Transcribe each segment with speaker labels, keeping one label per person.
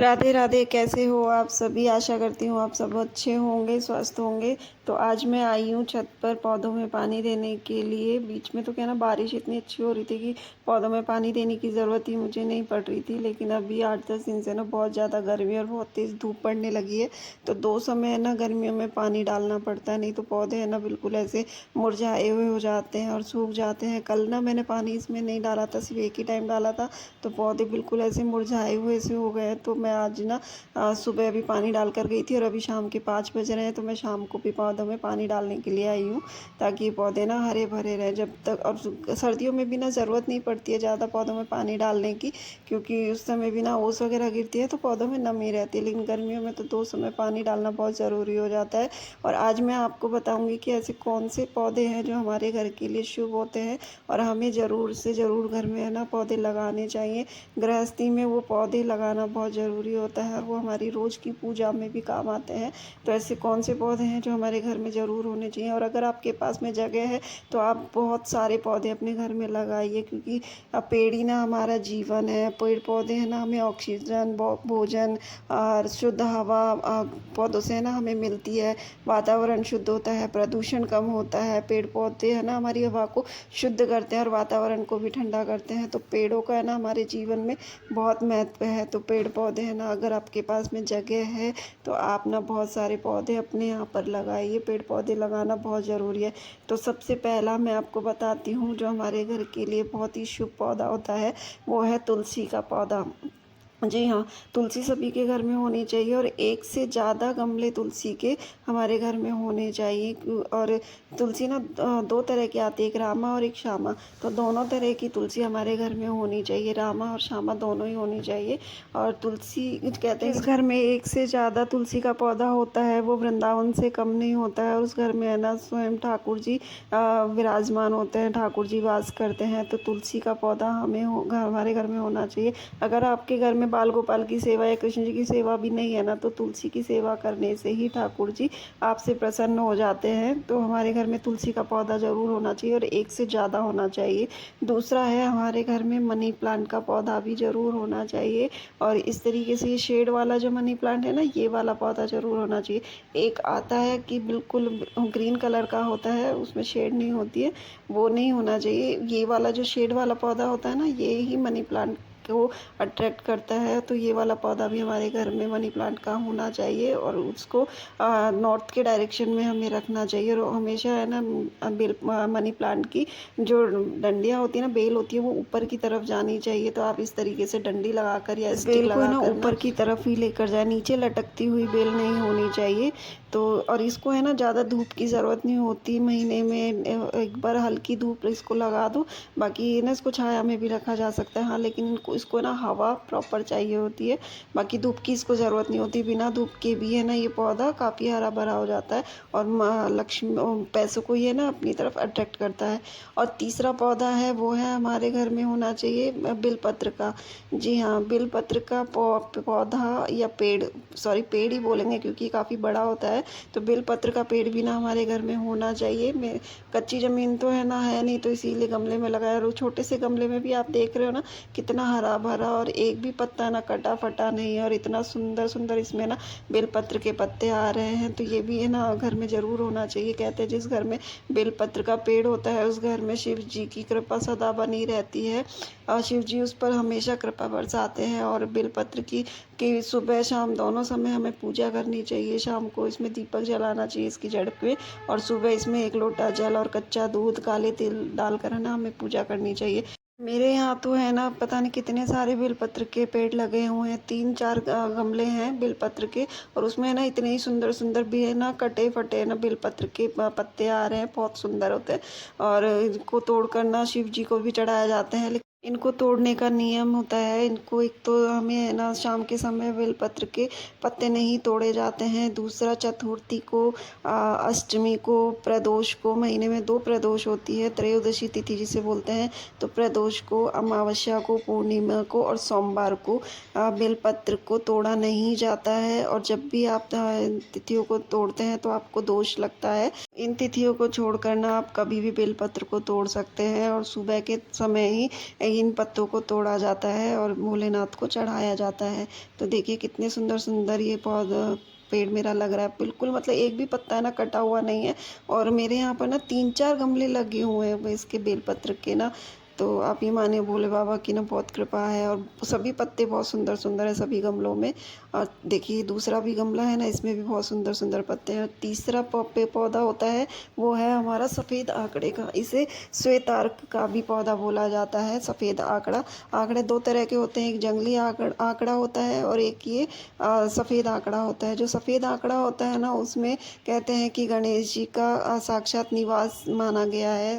Speaker 1: राधे राधे। कैसे हो आप सभी? आशा करती हूँ आप सब अच्छे होंगे, स्वस्थ होंगे। तो आज मैं आई हूँ छत पर पौधों में पानी देने के लिए। बीच में तो क्या ना, बारिश इतनी अच्छी हो रही थी कि पौधों में पानी देने की ज़रूरत ही मुझे नहीं पड़ रही थी। लेकिन अभी 8-10 दिन से ना बहुत ज़्यादा गर्मी और बहुत तेज़ धूप पड़ने लगी है। तो दो समय है ना, गर्मियों में पानी डालना पड़ता है, नहीं तो पौधे है ना बिल्कुल ऐसे मुरझाए हुए हो जाते हैं और सूख जाते हैं। कल ना मैंने पानी इसमें नहीं डाला था, सिर्फ एक ही टाइम डाला था, तो पौधे बिल्कुल ऐसे मुरझाए हुए से हो गए। तो मैं आज ना सुबह अभी पानी डाल कर गई थी और अभी शाम के 5 बज रहे हैं, तो मैं शाम को भी पौधों में पानी डालने के लिए आई हूँ, ताकि पौधे ना हरे भरे रहे जब तक। और सर्दियों में भी ना ज़रूरत नहीं पड़ती है ज़्यादा पौधों में पानी डालने की, क्योंकि उस समय भी ना ओस वगैरह गिरती है तो पौधों में नमी रहती है। लेकिन गर्मियों में तो दो समय पानी डालना बहुत ज़रूरी हो जाता है। और आज मैं आपको बताऊँगी कि ऐसे कौन से पौधे हैं जो हमारे घर के लिए शुभ होते हैं और हमें ज़रूर से ज़रूर घर में है ना पौधे लगाने चाहिए। गृहस्थी में वो पौधे लगाना बहुत ज़रूरी होता है और वो हमारी रोज़ की पूजा में भी काम आते हैं। तो ऐसे कौन से पौधे हैं जो हमारे घर में ज़रूर होने चाहिए। और अगर आपके पास में जगह है तो आप बहुत सारे पौधे अपने घर में लगाइए, क्योंकि पेड़ ही ना हमारा जीवन है। पेड़ पौधे हैं ना हमें ऑक्सीजन, भोजन और शुद्ध हवा पौधों से है ना हमें मिलती है। वातावरण शुद्ध होता है, प्रदूषण कम होता है। पेड़ पौधे है ना हमारी हवा को शुद्ध करते हैं और वातावरण को भी ठंडा करते हैं। तो पेड़ों का है ना हमारे जीवन में बहुत महत्व है। तो पेड़ पौधे हैं ना, अगर आपके पास में जगह है तो आप ना बहुत सारे पौधे अपने यहाँ पर लगाइए। पेड़ पौधे लगाना बहुत ज़रूरी है। तो सबसे पहला मैं आपको बताती हूँ जो हमारे घर के लिए बहुत ही शुभ पौधा होता है, वो है तुलसी का पौधा। जी हाँ, तुलसी सभी के घर में होनी चाहिए और एक से ज़्यादा गमले तुलसी के हमारे घर में होने चाहिए। और तुलसी ना दो तरह की आती है, एक रामा और एक श्यामा। तो दोनों तरह की तुलसी हमारे घर में होनी चाहिए, रामा और श्यामा दोनों ही होनी चाहिए। और तुलसी कहते हैं, इस घर में एक से ज़्यादा तुलसी का पौधा होता है वो वृंदावन से कम नहीं होता है। और उस घर में है ना स्वयं ठाकुर जी विराजमान होते हैं, ठाकुर जी वास करते हैं। तो तुलसी का पौधा हमारे घर में होना चाहिए। अगर आपके घर में बाल गोपाल की सेवा या कृष्ण जी की सेवा भी नहीं है ना, तो तुलसी की सेवा करने से ही ठाकुर जी आपसे प्रसन्न हो जाते हैं। तो हमारे घर में तुलसी का पौधा ज़रूर होना चाहिए और एक से ज़्यादा होना चाहिए। दूसरा है, हमारे घर में मनी प्लांट का पौधा भी ज़रूर होना चाहिए। और इस तरीके से ये शेड वाला जो मनी प्लांट है ना, ये वाला पौधा ज़रूर होना चाहिए। एक आता है कि बिल्कुल ग्रीन कलर का होता है, उसमें शेड नहीं होती है, वो नहीं होना चाहिए। ये वाला जो शेड वाला पौधा होता है ना, ये ही मनी प्लांट को अट्रैक्ट करता है। तो ये वाला पौधा भी हमारे घर में मनी प्लांट का होना चाहिए और उसको नॉर्थ के डायरेक्शन में हमें रखना चाहिए। और हमेशा है ना बेल मनी प्लांट की जो डंडियाँ होती है ना, बेल होती है, वो ऊपर की तरफ जानी चाहिए। तो आप इस तरीके से डंडी लगाकर या स्टिक लगाकर ऊपर की तरफ ही लेकर जाए, नीचे लटकती हुई बेल नहीं होनी चाहिए। तो और इसको है ना ज़्यादा धूप की ज़रूरत नहीं होती, महीने में एक बार हल्की धूप इसको लगा दो। बाकी ना इसको छाया में भी रखा जा सकता है, हाँ, लेकिन इसको ना हवा प्रॉपर चाहिए होती है। बाकी धूप की इसको ज़रूरत नहीं होती, बिना धूप के भी है ना ये पौधा काफ़ी हरा भरा हो जाता है और लक्ष्मी पैसों को ये ना अपनी तरफ अट्रैक्ट करता है। और तीसरा पौधा है वो है हमारे घर में होना चाहिए बिलपत्र का। जी हाँ, बिलपत्र का पौधा या पेड़, सॉरी पेड़ ही बोलेंगे क्योंकि काफ़ी बड़ा होता है। तो बेलपत्र का पेड़ भी ना हमारे घर में होना चाहिए। मैं कच्ची ज़मीन तो है ना है नहीं, तो इसीलिए गमले में लगाया। और छोटे से गमले में भी आप देख रहे हो ना कितना हरा भरा और एक भी पत्ता ना कटा फटा नहीं है और इतना सुंदर सुंदर इसमें ना बेलपत्र के पत्ते आ रहे हैं। तो ये भी है ना घर में ज़रूर होना चाहिए। कहते हैं जिस घर में बेलपत्र का पेड़ होता है उस घर में शिव जी की कृपा सदा बनी रहती है और शिव जी उस पर हमेशा कृपा बरसाते हैं। और बेलपत्र की सुबह शाम दोनों समय हमें पूजा करनी चाहिए। शाम को इसमें दीपक जलाना चाहिए इसकी जड़ पे, और सुबह इसमें 1 लोटा जल और कच्चा दूध काले तिल डालकर है ना हमें पूजा करनी चाहिए। मेरे यहाँ तो है ना पता नहीं कितने सारे बेलपत्र के पेड़ लगे हुए हैं, 3-4 गमले हैं बेलपत्र के। और उसमें है ना इतने ही सुंदर सुंदर भी है ना कटे फटे ना बेलपत्र के पत्ते आ रहे हैं, बहुत सुंदर होते हैं। और इनको तोड़कर ना शिव जी को भी चढ़ाया जाते हैं। इनको तोड़ने का नियम होता है, इनको एक तो हमें है ना शाम के समय बेलपत्र के पत्ते नहीं तोड़े जाते हैं। दूसरा, चतुर्थी को, अष्टमी को, प्रदोष को, महीने में 2 प्रदोष होती है, त्रयोदशी तिथि जिसे बोलते हैं। तो प्रदोष को, अमावस्या को, पूर्णिमा को और सोमवार को बेलपत्र को तोड़ा नहीं जाता है। और जब भी आप तिथियों को तोड़ते हैं तो आपको दोष लगता है। इन तिथियों को छोड़कर ना आप कभी भी बेलपत्र को तोड़ सकते हैं और सुबह के समय ही इन पत्तों को तोड़ा जाता है और भोलेनाथ को चढ़ाया जाता है। तो देखिए कितने सुंदर सुंदर ये पौधा पेड़ मेरा लग रहा है, बिल्कुल मतलब एक भी पत्ता है ना कटा हुआ नहीं है। और मेरे यहाँ पर ना 3-4 गमले लगे हुए हैं इसके बेलपत्र के ना। तो आप ये मानिए भोले बाबा की ना बहुत कृपा है, और सभी पत्ते बहुत सुंदर सुंदर है सभी गमलों में। और देखिए दूसरा भी गमला है ना, इसमें भी बहुत सुंदर सुंदर पत्ते हैं। तीसरा पौधा होता है वो है हमारा सफ़ेद आकड़े का। इसे श्वेत आर्क का भी पौधा बोला जाता है। सफ़ेद आकड़ा, आकड़े दो तरह के होते हैं, एक जंगली आकड़ा होता है और एक ये सफ़ेद आकड़ा होता है। जो सफ़ेद आकड़ा होता है ना, उसमें कहते हैं कि गणेश जी का साक्षात निवास माना गया है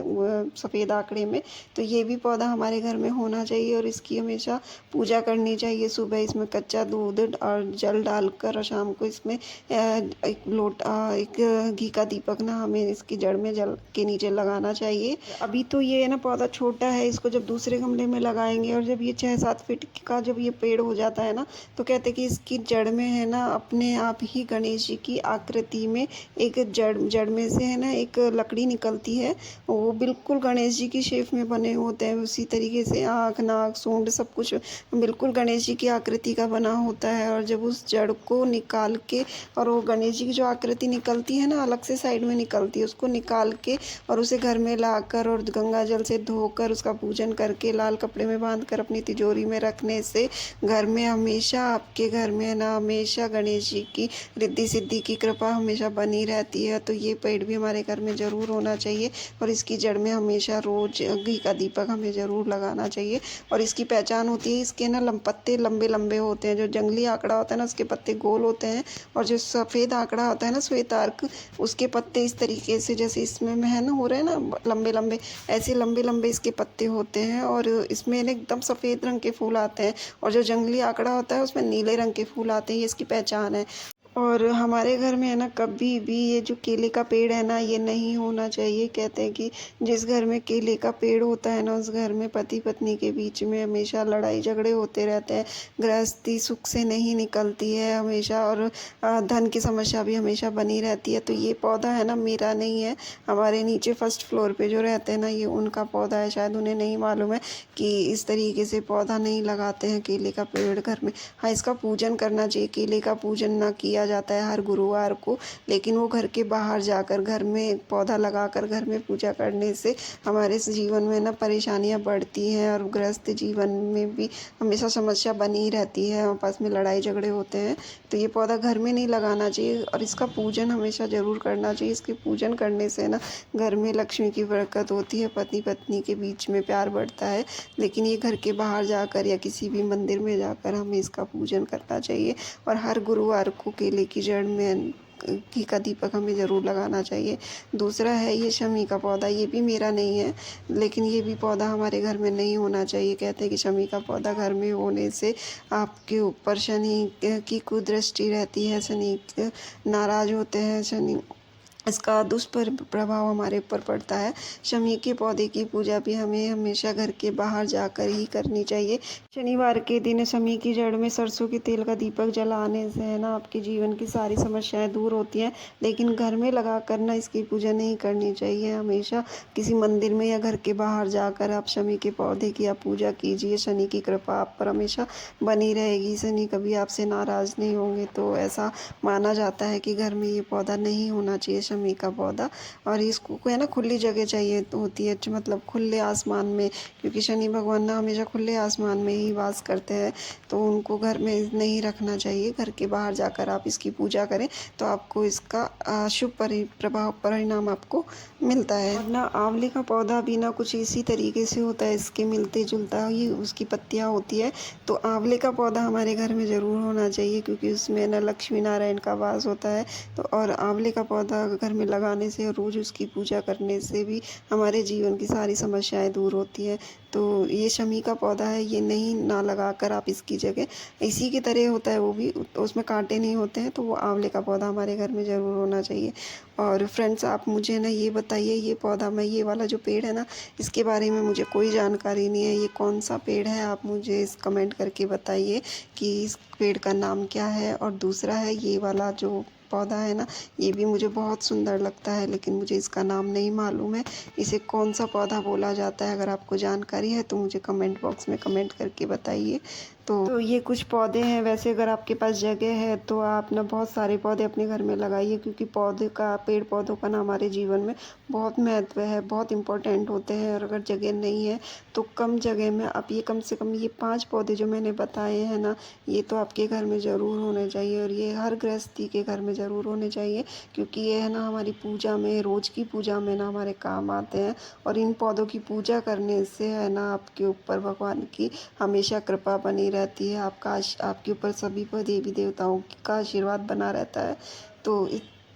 Speaker 1: सफ़ेद आकड़े में। तो ये भी पौधा हमारे घर में होना चाहिए और इसकी हमेशा पूजा करनी चाहिए। सुबह इसमें कच्चा दूध और जल डालकर और शाम को इसमें एक घी का दीपक ना हमें इसकी जड़ में जल के नीचे लगाना चाहिए। अभी तो ये ना पौधा छोटा है, इसको जब दूसरे गमले में लगाएंगे और जब ये 6-7 फीट का जब ये पेड़ हो जाता है ना, तो कहते हैं कि इसकी जड़ में है ना अपने आप ही गणेश जी की आकृति में एक जड़ में से है ना एक लकड़ी निकलती है। वो बिल्कुल गणेश जी की शेप में बने होते हैं, उसी तरीके से आँख नाक सूंड सब कुछ बिल्कुल गणेश जी की आकृति का बना होता है। और जब उस जड़ को निकाल के, और वो गणेश जी की जो आकृति निकलती है ना अलग से साइड में निकलती है, उसको निकाल के और उसे घर में लाकर और गंगा जल से धोकर उसका पूजन करके लाल कपड़े में बांधकर अपनी तिजोरी में रखने से घर में हमेशा, आपके घर में ना हमेशा गणेश जी की रिद्धि सिद्धि की कृपा हमेशा बनी रहती है। तो ये पेड़ भी हमारे घर में ज़रूर होना चाहिए और इसकी जड़ में हमेशा रोज घी का दीपक हमें ज़रूर लगाना चाहिए। और इसकी पहचान होती है, इसके ना पत्ते लंबे लंबे होते हैं। जो जंगली आंकड़ा होता है ना उसके पत्ते गोल होते हैं, और जो सफ़ेद आंकड़ा होता है ना श्वेत आर्क, उसके पत्ते इस तरीके से जैसे इसमें में है ना हो रहे हैं ना लंबे लंबे, ऐसे लंबे लंबे इसके पत्ते होते हैं। और इसमें ना एकदम सफ़ेद रंग के फूल आते हैं, और जो जंगली आंकड़ा होता है उसमें नीले रंग के फूल आते हैं। ये इसकी पहचान है। और हमारे घर में है ना कभी भी ये जो केले का पेड़ है ना ये नहीं होना चाहिए। कहते हैं कि जिस घर में केले का पेड़ होता है ना उस घर में पति पत्नी के बीच में हमेशा लड़ाई झगड़े होते रहते हैं, गृहस्थी सुख से नहीं निकलती है हमेशा, और धन की समस्या भी हमेशा बनी रहती है। तो ये पौधा है ना मेरा नहीं है, हमारे नीचे फर्स्ट फ्लोर पे जो रहते हैं ना ये उनका पौधा है। शायद उन्हें नहीं मालूम है कि इस तरीके से पौधा नहीं लगाते हैं केले का पेड़ घर में। हाँ, इसका पूजन करना चाहिए। केले का पूजन ना किया जाता है हर गुरुवार को, लेकिन वो घर के बाहर जाकर घर में पौधा लगाकर घर में पूजा करने से हमारे जीवन में ना परेशानियां बढ़ती हैं, और गृहस्थ जीवन में भी हमेशा समस्या बनी रहती है, आपस में लड़ाई झगड़े होते हैं। तो ये पौधा घर में नहीं लगाना चाहिए और इसका पूजन हमेशा ज़रूर करना चाहिए। इसके पूजन करने से ना घर में लक्ष्मी की बरकत होती है, पति पत्नी के बीच में प्यार बढ़ता है। लेकिन ये घर के बाहर जाकर या किसी भी मंदिर में जाकर हमें इसका पूजन करना चाहिए, और हर गुरुवार को केले की जड़ में घी का दीपक हमें ज़रूर लगाना चाहिए। दूसरा है ये शमी का पौधा, ये भी मेरा नहीं है, लेकिन ये भी पौधा हमारे घर में नहीं होना चाहिए। कहते हैं कि शमी का पौधा घर में होने से आपके ऊपर शनि की कुदृष्टि रहती है, शनि नाराज़ होते हैं, शनि इसका दुष्प्रभाव हमारे ऊपर पड़ता है। शमी के पौधे की पूजा भी हमें हमेशा घर के बाहर जाकर ही करनी चाहिए। शनिवार के दिन शमी की जड़ में सरसों के तेल का दीपक जलाने से है ना आपके जीवन की सारी समस्याएं दूर होती हैं, लेकिन घर में लगा कर ना इसकी पूजा नहीं करनी चाहिए। हमेशा किसी मंदिर में या घर के बाहर जाकर आप शमी के पौधे की आप पूजा कीजिए। शनि की कृपा आप पर हमेशा बनी रहेगी, शनि कभी आपसे नाराज़ नहीं होंगे। तो ऐसा माना जाता है कि घर में ये पौधा नहीं होना चाहिए, शमी का पौधा। और इसको है ना खुली जगह चाहिए होती है, मतलब खुले आसमान में, क्योंकि शनि भगवान ना हमेशा खुले आसमान में ही वास करते हैं। तो उनको घर में नहीं रखना चाहिए, घर के बाहर जाकर आप इसकी पूजा करें तो आपको इसका शुभ परिणाम आपको मिलता है। और ना आंवले का पौधा भी ना कुछ इसी तरीके से होता है, इसके मिलते जुलता ही उसकी पत्तियाँ होती है। तो आंवले का पौधा हमारे घर में ज़रूर होना चाहिए, क्योंकि उसमें ना लक्ष्मी नारायण का वास होता है। तो और आंवले का पौधा घर में लगाने से और रोज़ उसकी पूजा करने से भी हमारे जीवन की सारी समस्याएं दूर होती हैं। तो ये शमी का पौधा है, ये नहीं ना लगाकर आप इसकी जगह, इसी की तरह होता है वो भी, उसमें कांटे नहीं होते हैं। तो वो आंवले का पौधा हमारे घर में ज़रूर होना चाहिए। और फ्रेंड्स आप मुझे ना ये बताइए, ये पौधा मैं ये वाला जो पेड़ है ना इसके बारे में मुझे कोई जानकारी नहीं है, ये कौन सा पेड़ है, आप मुझे इस कमेंट करके बताइए कि इस पेड़ का नाम क्या है। और दूसरा है ये वाला जो पौधा है ना, ये भी मुझे बहुत सुंदर लगता है, लेकिन मुझे इसका नाम नहीं मालूम है। इसे कौन सा पौधा बोला जाता है, अगर आपको जानकारी है तो मुझे कमेंट बॉक्स में कमेंट करके बताइए। तो ये कुछ पौधे हैं। वैसे अगर आपके पास जगह है तो आप ना बहुत सारे पौधे अपने घर में लगाइए, क्योंकि पेड़ पौधों का ना हमारे जीवन में बहुत महत्व है, बहुत इम्पोर्टेंट होते हैं। और अगर जगह नहीं है तो कम जगह में आप ये कम से कम ये 5 पौधे जो मैंने बताए हैं ना, ये तो आपके घर में ज़रूर होने चाहिए, और ये हर गृहस्थी के घर में ज़रूर होने चाहिए, क्योंकि ये है ना हमारी पूजा में, रोज़ की पूजा में ना हमारे काम आते हैं। और इन पौधों की पूजा करने से है ना आपके ऊपर भगवान की हमेशा कृपा बनी रहती है, आपके ऊपर सभी पर देवी देवताओं का आशीर्वाद बना रहता है। तो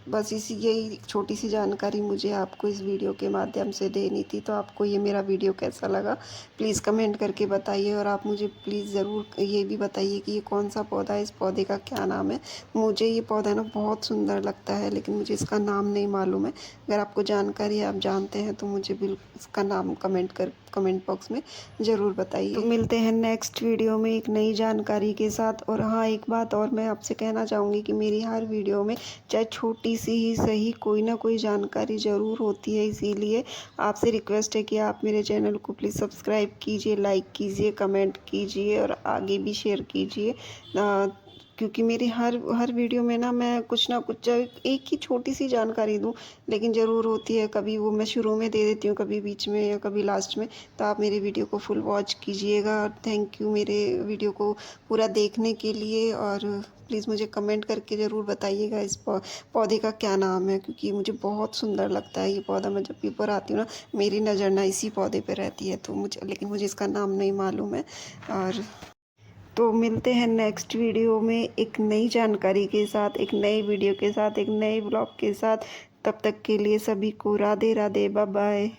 Speaker 1: बस यही छोटी सी जानकारी मुझे आपको इस वीडियो के माध्यम से देनी थी। तो आपको ये मेरा वीडियो कैसा लगा प्लीज़ कमेंट करके बताइए, और आप मुझे प्लीज़ ज़रूर ये भी बताइए कि ये कौन सा पौधा है, इस पौधे का क्या नाम है। मुझे ये पौधा ना बहुत सुंदर लगता है, लेकिन मुझे इसका नाम नहीं मालूम है। अगर आपको जानकारी है, आप जानते हैं, तो मुझे बिल्कुल इसका नाम कमेंट बॉक्स में ज़रूर बताइए। तो मिलते हैं नेक्स्ट वीडियो में एक नई जानकारी के साथ। और हाँ, एक बात और मैं आपसे कहना चाहूँगी कि मेरी हर वीडियो में चाहे छोटी सी ही सही कोई ना कोई जानकारी ज़रूर होती है, इसीलिए आपसे रिक्वेस्ट है कि आप मेरे चैनल को प्लीज़ सब्सक्राइब कीजिए, लाइक कीजिए, कमेंट कीजिए और आगे भी शेयर कीजिए। क्योंकि मेरी हर वीडियो में ना मैं कुछ ना कुछ, चाहे एक ही छोटी सी जानकारी दूँ, लेकिन ज़रूर होती है। कभी वो मैं शुरू में दे देती हूँ, कभी बीच में या कभी लास्ट में। तो आप मेरे वीडियो को फुल वॉच कीजिएगा। थैंक यू मेरे वीडियो को पूरा देखने के लिए, और प्लीज़ मुझे कमेंट करके ज़रूर बताइएगा इस पौधे का क्या नाम है, क्योंकि मुझे बहुत सुंदर लगता है ये पौधा। मैं जब भी ऊपर आती हूँ ना, मेरी नज़र ना इसी पौधे पे रहती है, तो लेकिन मुझे इसका नाम नहीं मालूम है। और तो मिलते हैं नेक्स्ट वीडियो में एक नई जानकारी के साथ, एक नई वीडियो के साथ, एक नए ब्लॉग के साथ। तब तक के लिए सभी को राधे राधे, बाय बाय।